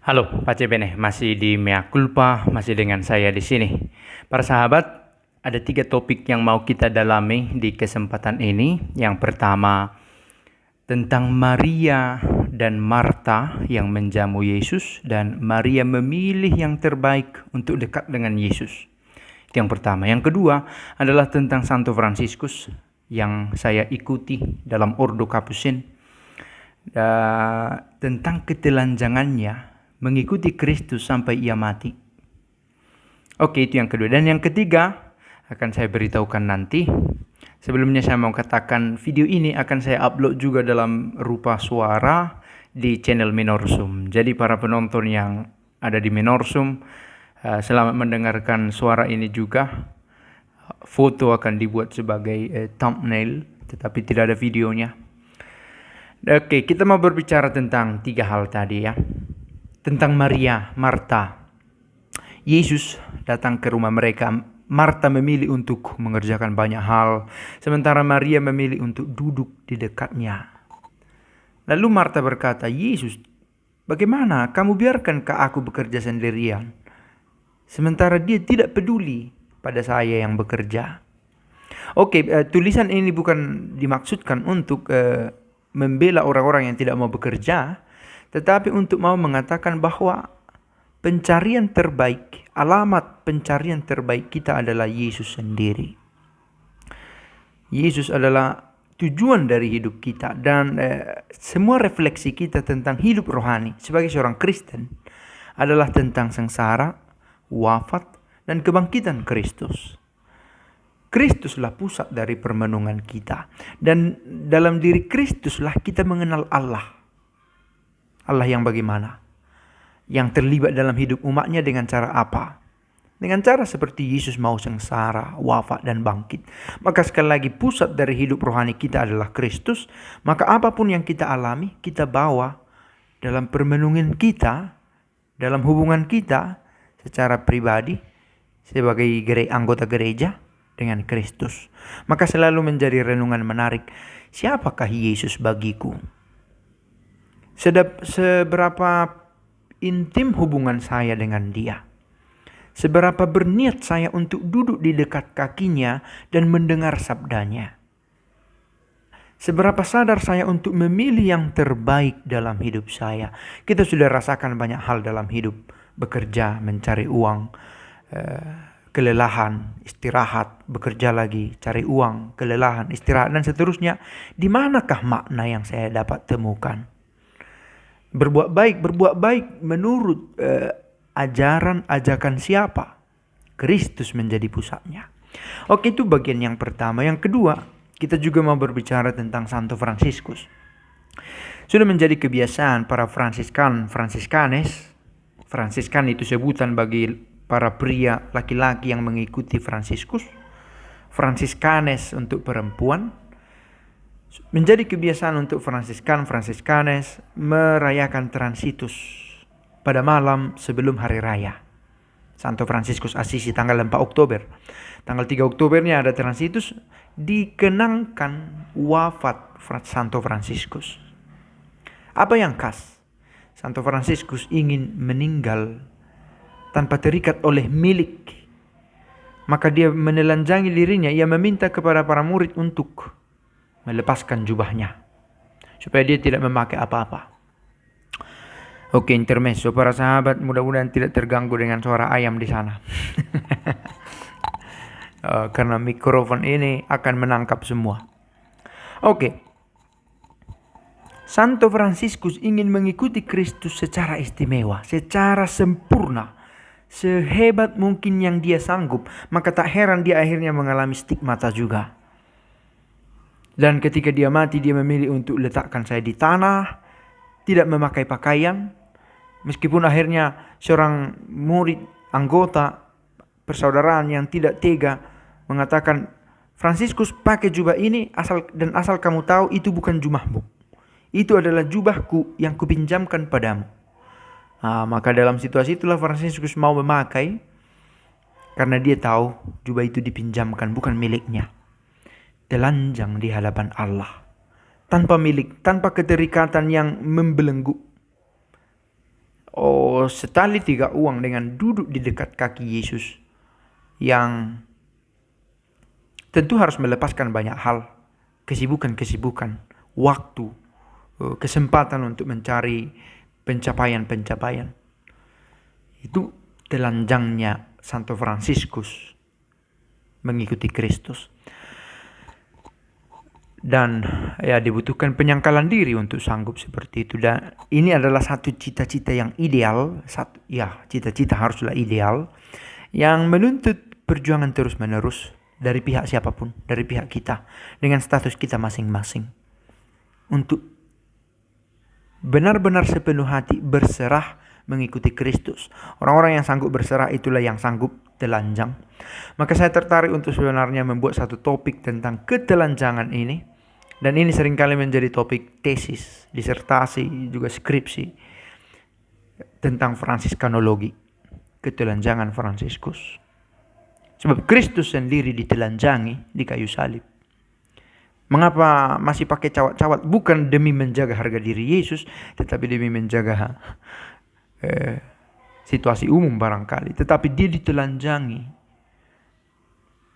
Halo, Pace Bene, masih di Mea Culpa, masih dengan saya di sini. Para sahabat, ada 3 topik yang mau kita dalami di kesempatan ini. Yang pertama, tentang Maria dan Marta yang menjamu Yesus, dan Maria memilih yang terbaik untuk dekat dengan Yesus. Itu yang pertama. Yang kedua adalah tentang Santo Fransiskus yang saya ikuti dalam Ordo Capucin, tentang ketelanjangannya mengikuti Kristus sampai ia mati. Oke, itu yang kedua. Dan yang ketiga akan saya beritahukan nanti. Sebelumnya saya mau katakan video ini akan saya upload juga dalam rupa suara di channel Menorsum. Jadi para penonton yang ada di Menorsum, selamat mendengarkan suara ini juga. Foto akan dibuat sebagai thumbnail, tetapi tidak ada videonya. Oke, kita mau berbicara tentang 3 hal tadi ya. Tentang Maria, Marta. Yesus datang ke rumah mereka. Marta memilih untuk mengerjakan banyak hal, sementara Maria memilih untuk duduk di dekatnya. Lalu Marta berkata, "Yesus, bagaimana kamu biarkankah aku bekerja sendirian? Sementara dia tidak peduli pada saya yang bekerja." Oke, tulisan ini bukan dimaksudkan untuk membela orang-orang yang tidak mau bekerja, tetapi untuk mau mengatakan bahwa pencarian terbaik, alamat pencarian terbaik kita adalah Yesus sendiri. Yesus adalah tujuan dari hidup kita, dan semua refleksi kita tentang hidup rohani sebagai seorang Kristen adalah tentang sengsara, wafat, dan kebangkitan Kristus. Kristuslah pusat dari permenungan kita, dan dalam diri Kristuslah kita mengenal Allah. Allah yang bagaimana? Yang terlibat dalam hidup umatnya dengan cara apa? Dengan cara seperti Yesus mau sengsara, wafat, dan bangkit. Maka sekali lagi pusat dari hidup rohani kita adalah Kristus. Maka apapun yang kita alami, kita bawa dalam permenungan kita, dalam hubungan kita secara pribadi sebagai anggota gereja dengan Kristus. Maka selalu menjadi renungan menarik, siapakah Yesus bagiku? Seberapa intim hubungan saya dengan dia? Seberapa berniat saya untuk duduk di dekat kakinya dan mendengar sabdanya? Seberapa sadar saya untuk memilih yang terbaik dalam hidup saya? Kita sudah rasakan banyak hal dalam hidup. Bekerja, mencari uang, kelelahan, istirahat, bekerja lagi, cari uang, kelelahan, istirahat, dan seterusnya. Di manakah makna yang saya dapat temukan? Berbuat baik menurut ajakan siapa? Kristus menjadi pusatnya. Oke, itu bagian yang pertama. Yang kedua, kita juga mau berbicara tentang Santo Fransiskus. Sudah menjadi kebiasaan para Fransiskan itu sebutan bagi para pria laki-laki yang mengikuti Fransiskus. Fransiskanes untuk perempuan. Menjadi kebiasaan untuk Fransiskanes merayakan Transitus pada malam sebelum hari raya Santo Fransiskus Assisi tanggal 4 Oktober. Tanggal 3 Oktobernya ada Transitus, dikenangkan wafat Santo Fransiskus. Apa yang khas? Santo Fransiskus ingin meninggal tanpa terikat oleh milik. Maka dia menelanjangi dirinya, ia meminta kepada para murid untuk melepaskan jubahnya supaya dia tidak memakai apa-apa. Oke, intermezzo para sahabat, mudah-mudahan tidak terganggu dengan suara ayam di sana. Karena mikrofon ini akan menangkap semua. Oke. Santo Fransiskus ingin mengikuti Kristus secara istimewa, secara sempurna, sehebat mungkin yang dia sanggup. Maka tak heran dia akhirnya mengalami stigmata juga. Dan ketika dia mati, dia memilih untuk letakkan saya di tanah, tidak memakai pakaian. Meskipun akhirnya seorang murid, anggota persaudaraan yang tidak tega mengatakan, "Fransiskus, pakai jubah ini asal kamu tahu itu bukan jubahmu. Itu adalah jubahku yang kupinjamkan padamu." Maka dalam situasi itulah Fransiskus mau memakai, karena dia tahu jubah itu dipinjamkan, bukan miliknya. Telanjang di hadapan Allah, tanpa milik, tanpa keterikatan yang membelenggu. setali 3 uang dengan duduk di dekat kaki Yesus, yang tentu harus melepaskan banyak hal, kesibukan-kesibukan, waktu, kesempatan untuk mencari pencapaian-pencapaian. Itu telanjangnya Santo Fransiskus mengikuti Kristus. Dan ya, dibutuhkan penyangkalan diri untuk sanggup seperti itu. Dan ini adalah satu cita-cita yang ideal, cita-cita haruslah ideal, yang menuntut perjuangan terus-menerus dari pihak siapapun, dari pihak kita, dengan status kita masing-masing, untuk benar-benar sepenuh hati berserah mengikuti Kristus. Orang-orang yang sanggup berserah itulah yang sanggup telanjang. Maka saya tertarik untuk sebenarnya membuat satu topik tentang ketelanjangan ini. Dan ini seringkali menjadi topik tesis, disertasi, juga skripsi tentang Fransiskanologi, ketelanjangan Fransiskus. Sebab Kristus sendiri ditelanjangi di kayu salib. Mengapa masih pakai cawat-cawat? Bukan demi menjaga harga diri Yesus, tetapi demi menjaga situasi umum barangkali. Tetapi dia ditelanjangi,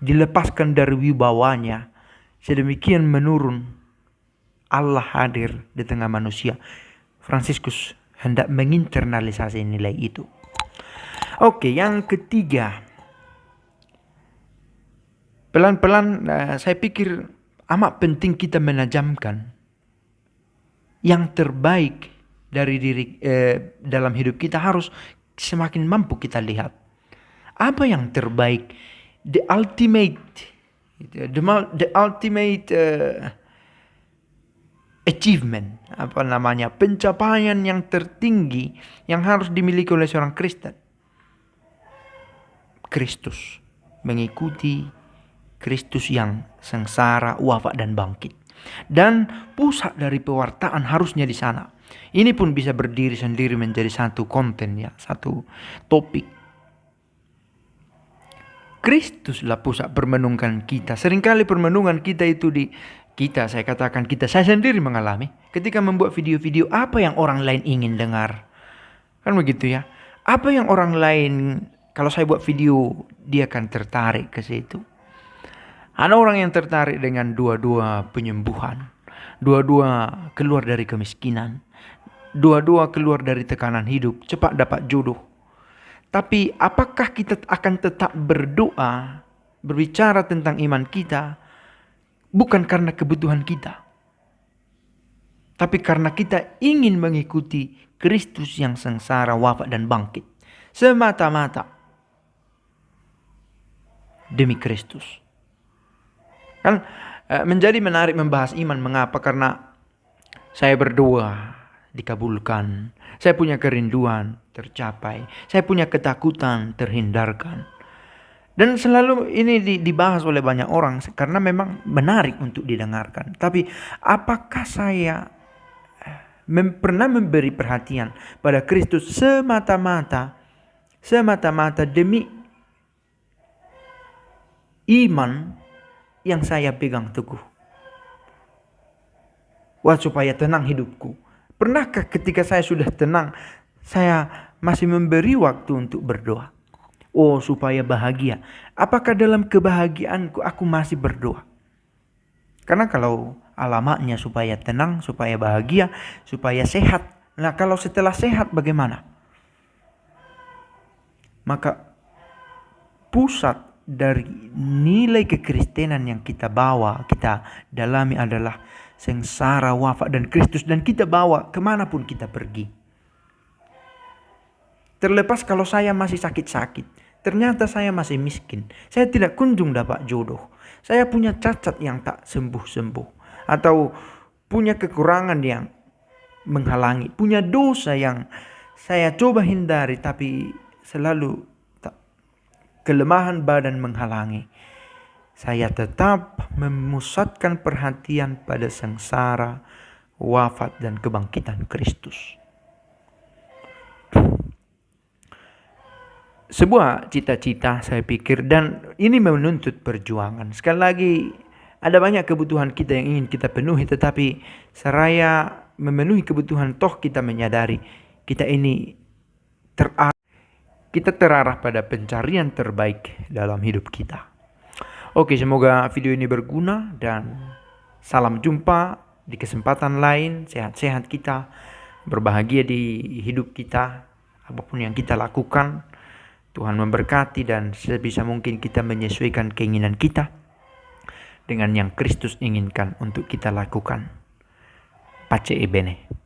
dilepaskan dari wibawanya, sedemikian menurun Allah hadir di tengah manusia. Fransiskus hendak menginternalisasi nilai itu. Oke, yang ketiga, pelan-pelan saya pikir amat penting kita menajamkan yang terbaik dari diri dalam hidup kita. Harus semakin mampu kita lihat apa yang terbaik, the ultimate achievement, pencapaian yang tertinggi yang harus dimiliki oleh seorang Kristen. Kristus, mengikuti Kristus yang sengsara, wafat dan bangkit. Dan pusat dari pewartaan harusnya di sana. Ini pun bisa berdiri sendiri menjadi satu konten, ya, satu topik. Kristuslah pusat permenungan kita. Seringkali permenungan kita itu saya sendiri mengalami ketika membuat video-video, apa yang orang lain ingin dengar. Kan begitu ya. Apa yang orang lain, kalau saya buat video, dia akan tertarik ke situ. Ada orang yang tertarik dengan dua-dua penyembuhan, dua-dua keluar dari kemiskinan, dua-dua keluar dari tekanan hidup, cepat dapat jodoh. Tapi apakah kita akan tetap berdoa, berbicara tentang iman kita, bukan karena kebutuhan kita, tapi karena kita ingin mengikuti Kristus yang sengsara, wafat dan bangkit, semata-mata demi Kristus. Kan menjadi menarik membahas iman. Mengapa? Karena saya berdoa dikabulkan, saya punya kerinduan tercapai, saya punya ketakutan terhindarkan. Dan selalu ini dibahas oleh banyak orang karena memang menarik untuk didengarkan. Tapi apakah saya pernah memberi perhatian pada Kristus semata-mata demi iman yang saya pegang teguh? Supaya tenang hidupku. Pernahkah ketika saya sudah tenang, saya masih memberi waktu untuk berdoa? Supaya bahagia. Apakah dalam kebahagiaanku aku masih berdoa? Karena kalau alamatnya supaya tenang, supaya bahagia, supaya sehat. Nah, kalau setelah sehat bagaimana? Maka pusat dari nilai kekristenan yang kita bawa, kita dalami adalah sengsara, wafat dan Kristus. Dan kita bawa kemanapun kita pergi. Terlepas kalau saya masih sakit-sakit, ternyata saya masih miskin, saya tidak kunjung dapat jodoh, saya punya cacat yang tak sembuh-sembuh, atau punya kekurangan yang menghalangi, punya dosa yang saya coba hindari tapi selalu kelemahan badan menghalangi. Saya tetap memusatkan perhatian pada sengsara, wafat dan kebangkitan Kristus. Sebuah cita-cita saya pikir, dan ini menuntut perjuangan. Sekali lagi, ada banyak kebutuhan kita yang ingin kita penuhi, tetapi seraya memenuhi kebutuhan toh kita menyadari kita ini terarah pada pencarian terbaik dalam hidup kita. Oke, semoga video ini berguna dan salam jumpa di kesempatan lain. Sehat-sehat kita, berbahagia di hidup kita, apapun yang kita lakukan. Tuhan memberkati dan sebisa mungkin kita menyesuaikan keinginan kita dengan yang Kristus inginkan untuk kita lakukan. Pace e bene.